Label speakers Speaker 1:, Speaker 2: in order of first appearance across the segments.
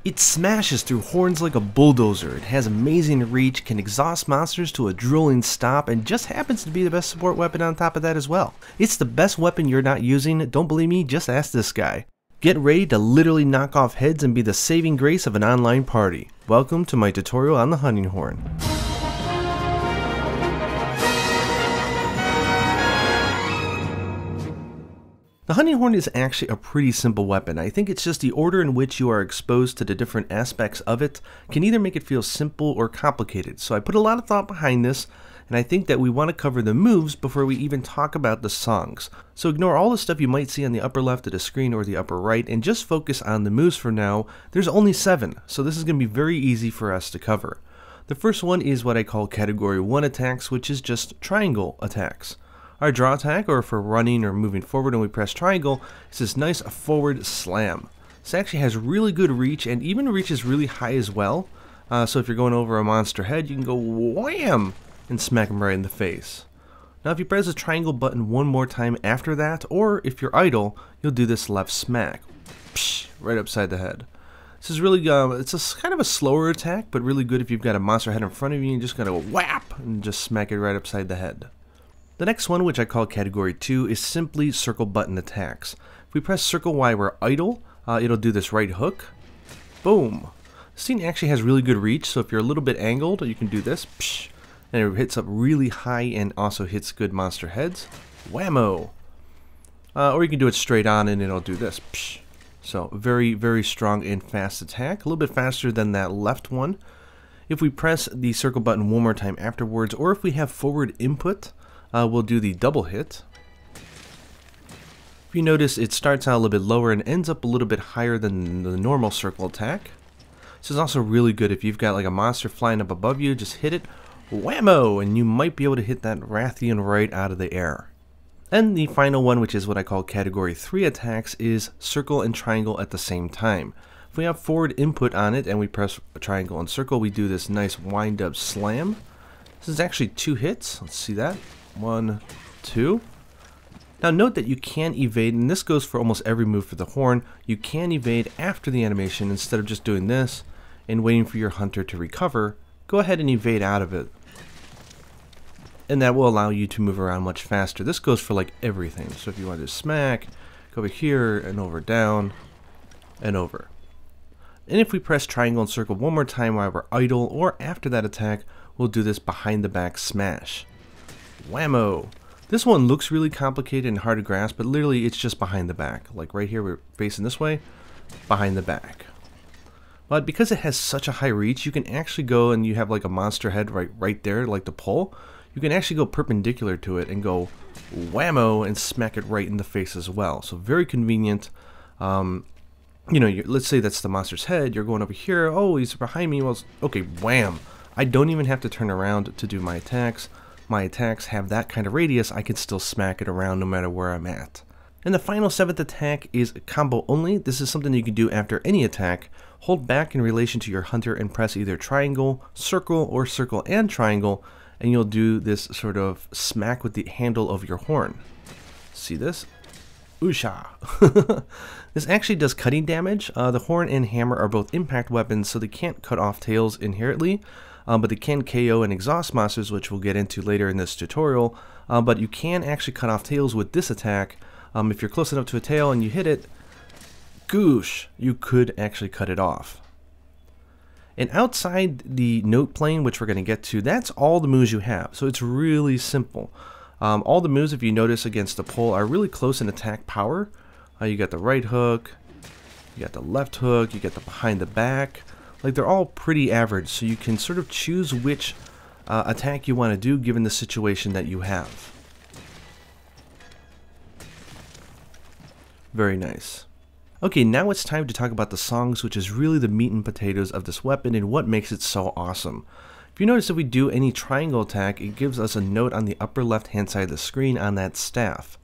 Speaker 1: It smashes through horns like a bulldozer, it has amazing reach, can exhaust monsters to a drooling stop, and just happens to be the best support weapon on top of that as well. It's the best weapon you're not using. Don't believe me? Just ask this guy. Get ready to literally knock off heads and be the saving grace of an online party. Welcome to my tutorial on the hunting horn. The hunting horn is actually a pretty simple weapon. I think it's just the order in which you are exposed to the different aspects of it can either make it feel simple or complicated. So I put a lot of thought behind this, and I think that we want to cover the moves before we even talk about the songs. So ignore all the stuff you might see on the upper left of the screen or the upper right and just focus on the moves for now. There's only 7, so this is going to be very easy for us to cover. The first one is what I call category 1 attacks, which is just triangle attacks. Our draw attack, or if we're running or moving forward and we press triangle, is this nice forward slam. This actually has really good reach and even reaches really high as well. So if you're going over a monster head, you can go wham and smack him right in the face. Now if you press the triangle button one more time after that, or if you're idle, you'll do this left smack. Psh, right upside the head. This is really, it's a kind of a slower attack, but really good if you've got a monster head in front of you and you just gotta go whap and just smack it right upside the head. The next one, which I call category 2, is simply circle button attacks. If we press circle while we're idle, it'll do this right hook. Boom. This thing actually has really good reach, so if you're a little bit angled, you can do this. Psh, and it hits up really high and also hits good monster heads. Whammo. Or you can do it straight on and it'll do this. Psh. So very, very strong and fast attack. A little bit faster than that left one. If we press the circle button one more time afterwards, or if we have forward input, we'll do the double hit. If you notice, it starts out a little bit lower and ends up a little bit higher than the normal circle attack. This is also really good if you've got like a monster flying up above you, just hit it, whammo, and you might be able to hit that Rathian right out of the air. And the final one, which is what I call category 3 attacks, is circle and triangle at the same time. If we have forward input on it and we press triangle and circle, we do this nice wind up slam. This is actually 2 hits. Let's see that. 1, 2. Now note that you can evade, and this goes for almost every move for the horn. You can evade after the animation instead of just doing this and waiting for your hunter to recover. Go ahead and evade out of it, and that will allow you to move around much faster. This goes for like everything. So if you want to smack, go over here and over, down and over. And if we press triangle and circle one more time while we're idle or after that attack, we'll do this behind the back smash. Whammo! This one looks really complicated and hard to grasp, but literally it's just behind the back. Like right here, we're facing this way, behind the back. But because it has such a high reach, you can actually go and you have like a monster head right there, like the pole. You can actually go perpendicular to it and go whammo and smack it right in the face as well. So very convenient. You know, let's say that's the monster's head. You're going over here. Oh, he's behind me. Well, okay, wham! I don't even have to turn around to do my attacks. My attacks have that kind of radius, I can still smack it around no matter where I'm at. And the final 7th attack is combo only. This is something you can do after any attack. Hold back in relation to your hunter and press either triangle, circle, or circle and triangle, and you'll do this sort of smack with the handle of your horn. See this? Oosha! This actually does cutting damage. The horn and hammer are both impact weapons, so they can't cut off tails inherently. But they can KO and exhaust monsters, which we'll get into later in this tutorial. But you can actually cut off tails with this attack. If you're close enough to a tail and you hit it, goosh, you could actually cut it off. And outside the note plane, which we're going to get to, that's all the moves you have. So it's really simple. All the moves, if you notice against the pole, are really close in attack power. You got the right hook, you got the left hook, you got the behind the back. Like they're all pretty average, so you can sort of choose which attack you want to do given the situation that you have. Very nice. Okay, now it's time to talk about the songs, which is really the meat and potatoes of this weapon and what makes it so awesome. If you notice, if we do any triangle attack, it gives us a note on the upper left hand side of the screen on that staff.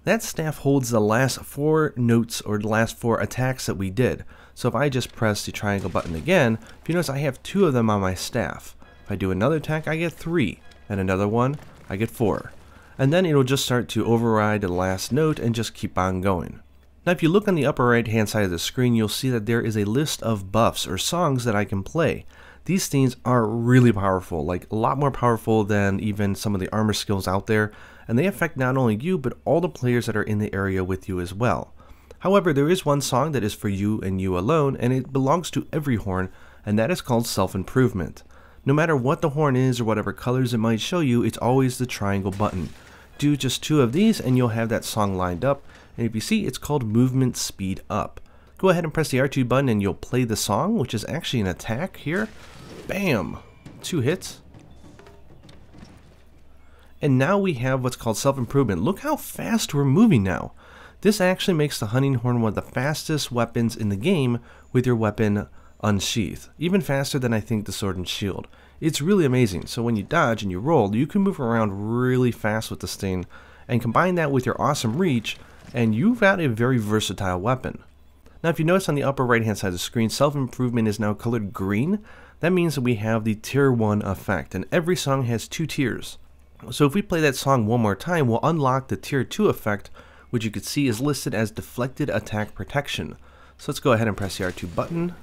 Speaker 1: That staff holds the last 4 notes or the last 4 attacks that we did. So if I just press the triangle button again, if you notice I have 2 of them on my staff. If I do another attack, I get 3, and another one, I get 4. And then it'll just start to override the last note and just keep on going. Now if you look on the upper right hand side of the screen, you'll see that there is a list of buffs or songs that I can play. These things are really powerful, like a lot more powerful than even some of the armor skills out there, and they affect not only you but all the players that are in the area with you as well. However, there is one song that is for you and you alone, and it belongs to every horn, and that is called Self-Improvement. No matter what the horn is or whatever colors it might show you, it's always the triangle button. Do just 2 of these and you'll have that song lined up, and if you see, it's called Movement Speed Up. Go ahead and press the R2 button and you'll play the song, which is actually an attack here. Bam! 2 hits. And now we have what's called Self-Improvement. Look how fast we're moving now. This actually makes the hunting horn one of the fastest weapons in the game with your weapon unsheathed. Even faster than I think the sword and shield. It's really amazing. So when you dodge and you roll, you can move around really fast with this thing, and combine that with your awesome reach, and you've got a very versatile weapon. Now if you notice on the upper right hand side of the screen, Self-Improvement is now colored green. That means that we have the tier 1 effect, and every song has 2 tiers. So if we play that song one more time, we'll unlock the tier 2 effect, which you can see is listed as Deflected Attack Protection. So let's go ahead and press the R2 button.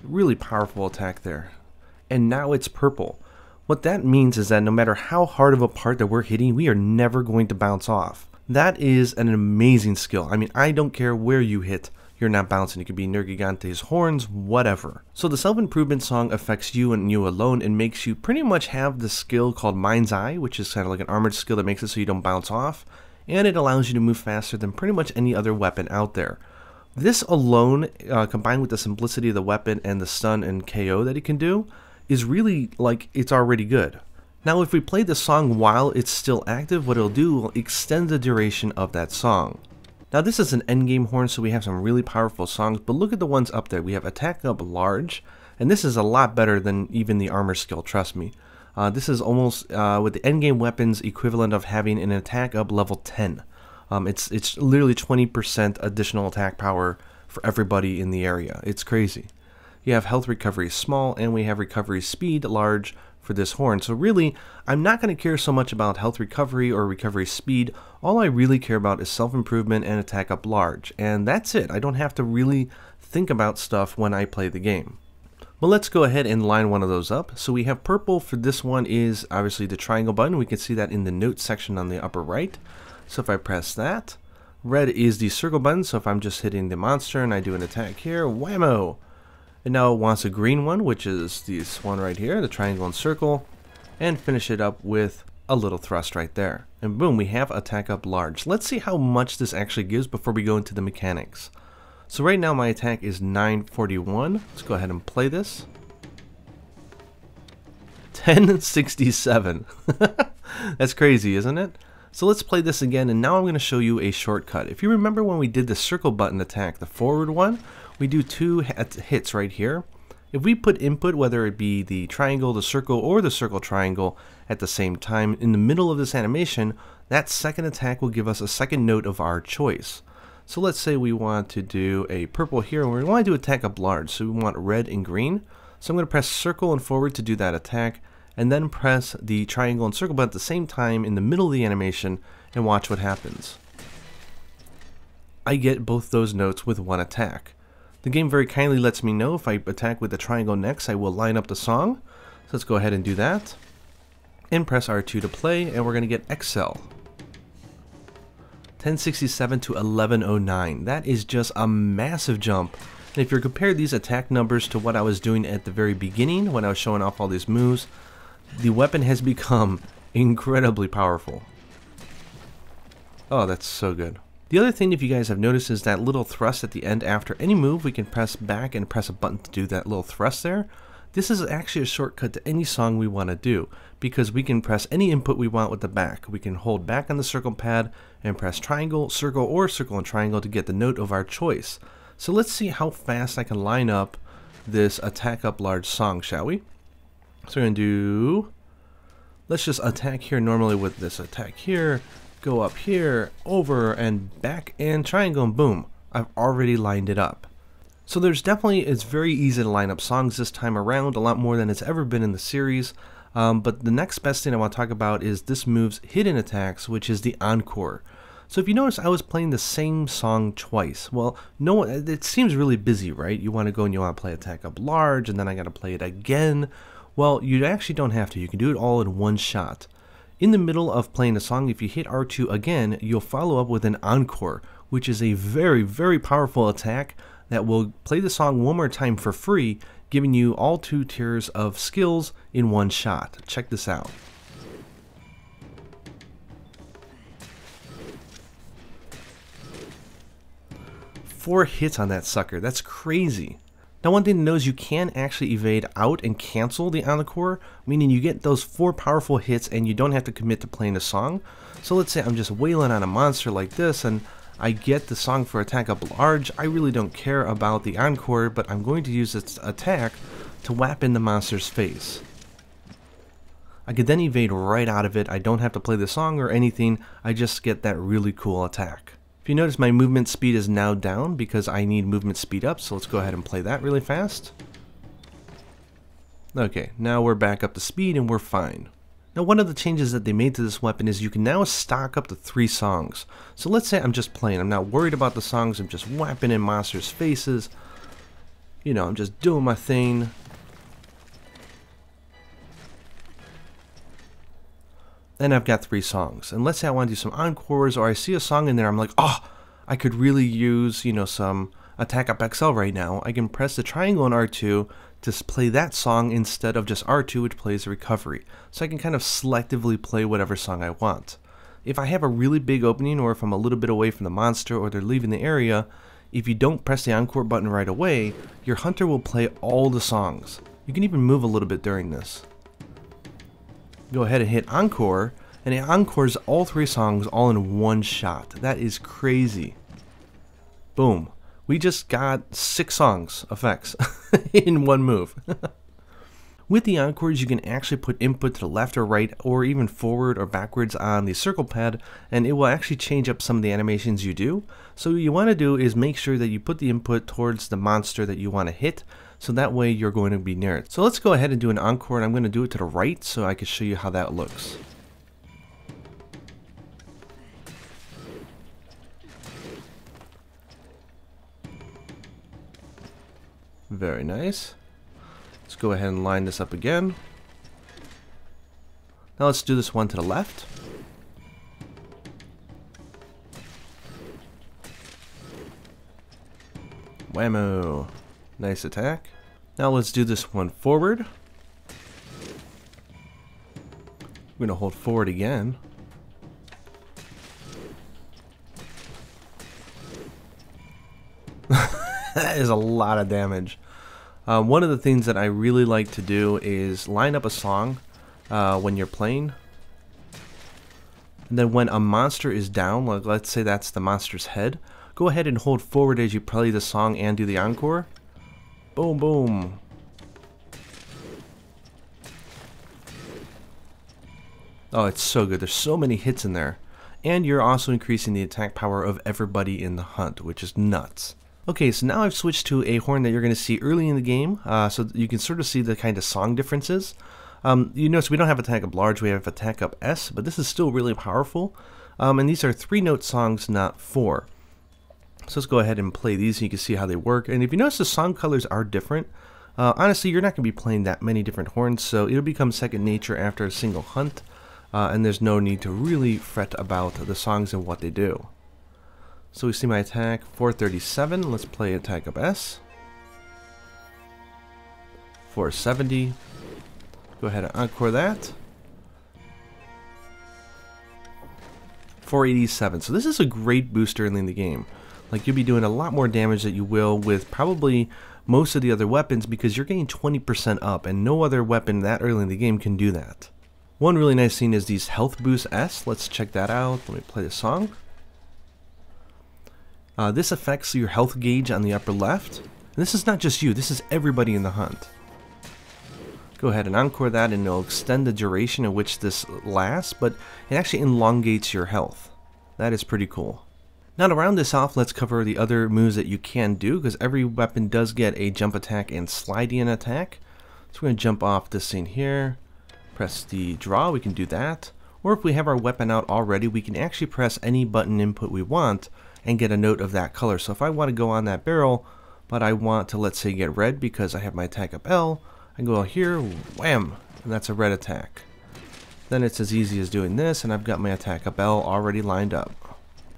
Speaker 1: Really powerful attack there. And now it's purple. What that means is that no matter how hard of a part that we're hitting, we are never going to bounce off. That is an amazing skill. I mean, I don't care where you hit, you're not bouncing. It could be Nergigante's horns, whatever. So the Self-Improvement song affects you and you alone and makes you pretty much have the skill called Mind's Eye, which is kind of like an armored skill that makes it so you don't bounce off. And it allows you to move faster than pretty much any other weapon out there. This alone, combined with the simplicity of the weapon and the stun and KO that it can do, is really like it's already good. Now if we play the song while it's still active, what it'll do will extend the duration of that song. Now this is an endgame horn, so we have some really powerful songs, but look at the ones up there. We have Attack Up Large, and this is a lot better than even the armor skill, trust me. This is almost with the endgame weapons equivalent of having an attack up level 10. It's literally 20% additional attack power for everybody in the area. It's crazy. You have health recovery small, and we have recovery speed large for this horn. So really, I'm not going to care so much about health recovery or recovery speed. All I really care about is Self-Improvement and attack up large. And that's it. I don't have to really think about stuff when I play the game. Well, let's go ahead and line one of those up. So we have purple for this one is obviously the triangle button. We can see that in the notes section on the upper right. So if I press that, red is the circle button. So if I'm just hitting the monster and I do an attack here, whammo! And now it wants a green one, which is this one right here, the triangle and circle, and finish it up with a little thrust right there. And boom, we have attack up large. Let's see how much this actually gives before we go into the mechanics. So right now my attack is 941. Let's go ahead and play this. 1067. That's crazy, isn't it? So let's play this again, and now I'm going to show you a shortcut. If you remember when we did the circle button attack, the forward one, we do 2 hits right here. If we put input, whether it be the triangle, the circle, or the circle triangle at the same time in the middle of this animation, that second attack will give us a second note of our choice. So let's say we want to do a purple here, and we want to do attack up large, so we want red and green. So I'm going to press circle and forward to do that attack, and then press the triangle and circle button at the same time in the middle of the animation, and watch what happens. I get both those notes with one attack. The game very kindly lets me know if I attack with the triangle next, I will line up the song. So let's go ahead and do that. And press R2 to play, and we're going to get Excel. 1067 to 1109. That is just a massive jump. And if you compare these attack numbers to what I was doing at the very beginning when I was showing off all these moves, the weapon has become incredibly powerful. Oh, that's so good. The other thing, if you guys have noticed, is that little thrust at the end after any move. We can press back and press a button to do that little thrust there. This is actually a shortcut to any song we want to do, because we can press any input we want with the back. We can hold back on the circle pad and press triangle, circle, or circle and triangle to get the note of our choice. So let's see how fast I can line up this attack up large song, shall we? So we're going to do, let's just attack here normally with this attack here, go up here, over and back and triangle, and boom, I've already lined it up. So there's definitely, it's very easy to line up songs this time around, a lot more than it's ever been in the series. But the next best thing I want to talk about is this move's hidden attacks, which is the Encore. So if you notice, I was playing the same song twice. Well, no, it seems really busy, right? You want to go and you want to play Attack Up Large, and then I got to play it again. Well, you actually don't have to. You can do it all in one shot. In the middle of playing a song, if you hit R2 again, you'll follow up with an Encore, which is a very, very powerful attack that will play the song one more time for free, giving you all 2 tiers of skills in one shot. Check this out. Four hits on that sucker. That's crazy. Now, one thing to know is you can actually evade out and cancel the Encore, meaning you get those 4 powerful hits and you don't have to commit to playing a song. So let's say I'm just wailing on a monster like this and I get the song for Attack Up Large. I really don't care about the Encore, but I'm going to use its attack to whap in the monster's face. I could then evade right out of it. I don't have to play the song or anything. I just get that really cool attack. If you notice, my movement speed is now down because I need movement speed up, so let's go ahead and play that really fast. Okay, now we're back up to speed and we're fine. Now, one of the changes that they made to this weapon is you can now stock up to 3 songs. So let's say I'm just playing, I'm not worried about the songs, I'm just whapping in monsters' faces. You know, I'm just doing my thing. And I've got 3 songs. And let's say I want to do some encores, or I see a song in there, I'm like, oh, I could really use, you know, some Attack Up XL right now. I can press the triangle on R2 to play that song instead of just R2, which plays the recovery. So I can kind of selectively play whatever song I want. If I have a really big opening, or if I'm a little bit away from the monster, or they're leaving the area, if you don't press the Encore button right away, your hunter will play all the songs. You can even move a little bit during this. Go ahead and hit Encore, and it encores all 3 songs all in one shot. That is crazy. Boom. We just got 6 songs effects in one move. With the encores, you can actually put input to the left or right, or even forward or backwards on the circle pad, and it will actually change up some of the animations you do. So what you want to do is make sure that you put the input towards the monster that you want to hit, so that way you're going to be near it. So let's go ahead and do an encore, and I'm going to do it to the right so I can show you how that looks. Very nice. Let's go ahead and line this up again. Now let's do this one to the left. Whammo. Nice attack. Now let's do this one forward. We're going to hold forward again. That is a lot of damage. One of the things that I really like to do is line up a song when you're playing. And then when a monster is down, like let's say that's the monster's head, go ahead and hold forward as you play the song and do the encore. Boom, boom. Oh, it's so good. There's so many hits in there. And you're also increasing the attack power of everybody in the hunt, which is nuts. Okay, so now I've switched to a horn that you're going to see early in the game, so you can sort of see the kind of song differences. You notice we don't have Attack Up Large, we have Attack Up S, but this is still really powerful. And these are 3-note songs, not 4. So let's go ahead and play these so you can see how they work. And if you notice, the song colors are different. Honestly, you're not going to be playing that many different horns, so it'll become second nature after a single hunt. And there's no need to really fret about the songs and what they do. So we see my attack, 437. Let's play Attack Up S. 470. Go ahead and encore that. 487. So this is a great boost early in the game. Like, you'll be doing a lot more damage than you will with probably most of the other weapons, because you're getting 20% up, and no other weapon that early in the game can do that. One really nice thing is these health boost S. Let's check that out. Let me play the song. This affects your health gauge on the upper left. And this is not just you, this is everybody in the hunt. Go ahead and encore that, and it'll extend the duration in which this lasts, but it actually elongates your health. That is pretty cool. Now, to round this off, let's cover the other moves that you can do, because every weapon does get a jump attack and slide in attack. So we're going to jump off this scene here, press the draw, we can do that. Or if we have our weapon out already, we can actually press any button input we want and get a note of that color. So if I want to go on that barrel, but I want to, let's say, get red because I have my attack up L, I go here, wham, and that's a red attack. Then it's as easy as doing this, and I've got my attack up L already lined up.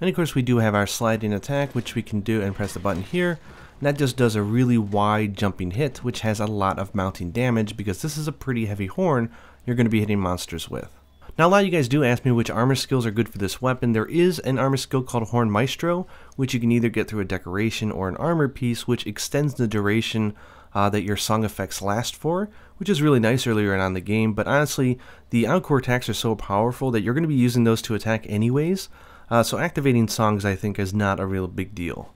Speaker 1: And of course we do have our sliding attack, which we can do and press the button here. And that just does a really wide jumping hit, which has a lot of mounting damage because this is a pretty heavy horn you're going to be hitting monsters with. Now a lot of you guys do ask me which armor skills are good for this weapon. There is an armor skill called Horn Maestro, which you can either get through a decoration or an armor piece, which extends the duration that your song effects last for, which is really nice earlier on in the game. But honestly, the Encore attacks are so powerful that you're going to be using those to attack anyways, so activating songs I think is not a real big deal.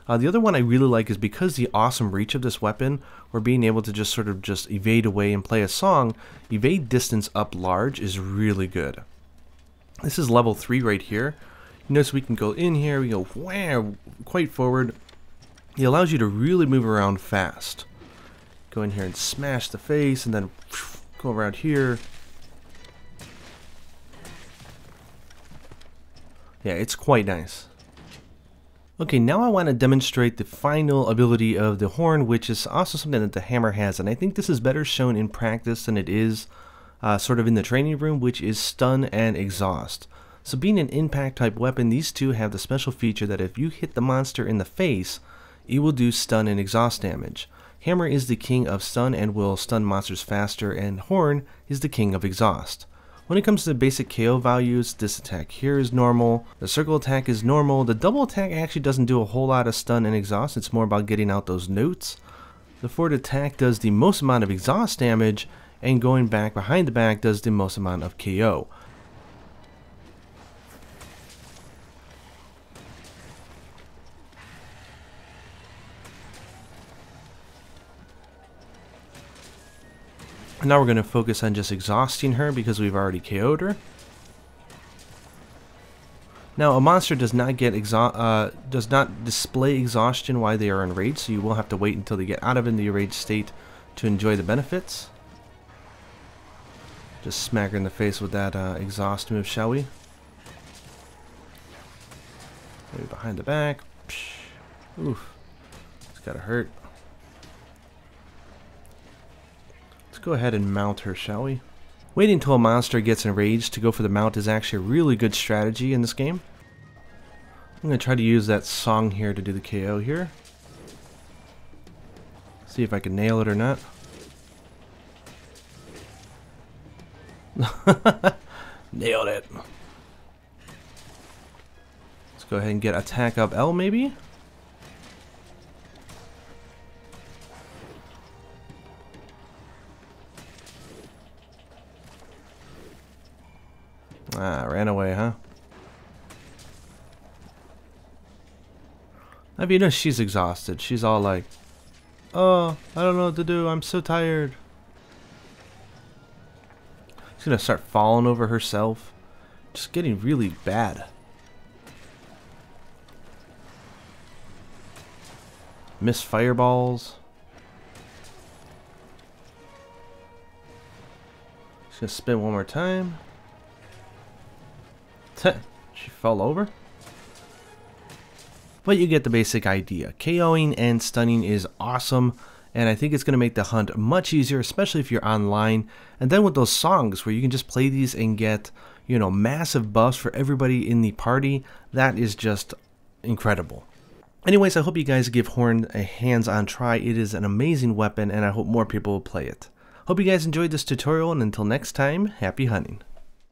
Speaker 1: The other one I really like is because the awesome reach of this weapon, or being able to just sort of just evade away and play a song, evade distance up large is really good. This is level 3 right here. You notice we can go in here, we go wham, quite forward. It allows you to really move around fast. Go in here and smash the face, and then go around here. Yeah, it's quite nice. Okay, now I want to demonstrate the final ability of the horn, which is also something that the hammer has, and I think this is better shown in practice than it is sort of in the training room, which is stun and exhaust. So being an impact type weapon, these two have the special feature that if you hit the monster in the face, it will do stun and exhaust damage. Hammer is the king of stun and will stun monsters faster, and horn is the king of exhaust. When it comes to the basic KO values, this attack here is normal, the circle attack is normal, the double attack actually doesn't do a whole lot of stun and exhaust, it's more about getting out those notes. The forward attack does the most amount of exhaust damage, and going back behind the back does the most amount of KO. Now we're going to focus on just exhausting her because we've already KO'd her. Now a monster does not display exhaustion while they are enraged, so you will have to wait until they get out of the enraged state to enjoy the benefits. Just smack her in the face with that exhaust move, shall we? Maybe behind the back. Psh. Oof. It's gotta hurt. Go ahead and mount her, shall we? Waiting until a monster gets enraged to go for the mount is actually a really good strategy in this game. I'm going to try to use that song here to do the KO here. See if I can nail it or not. Nailed it. Let's go ahead and get attack up L maybe. Ah, ran away, huh? I mean, you know, she's exhausted. She's all like, oh, I don't know what to do. I'm so tired. She's gonna start falling over herself. Just getting really bad. Miss fireballs. She's gonna spin one more time. She fell over. But you get the basic idea. KOing and stunning is awesome, and I think it's going to make the hunt much easier, especially if you're online. And then with those songs where you can just play these and get, you know, massive buffs for everybody in the party, that is just incredible. Anyways, I hope you guys give Horn a hands-on try. It is an amazing weapon, and I hope more people will play it. Hope you guys enjoyed this tutorial, and until next time, happy hunting.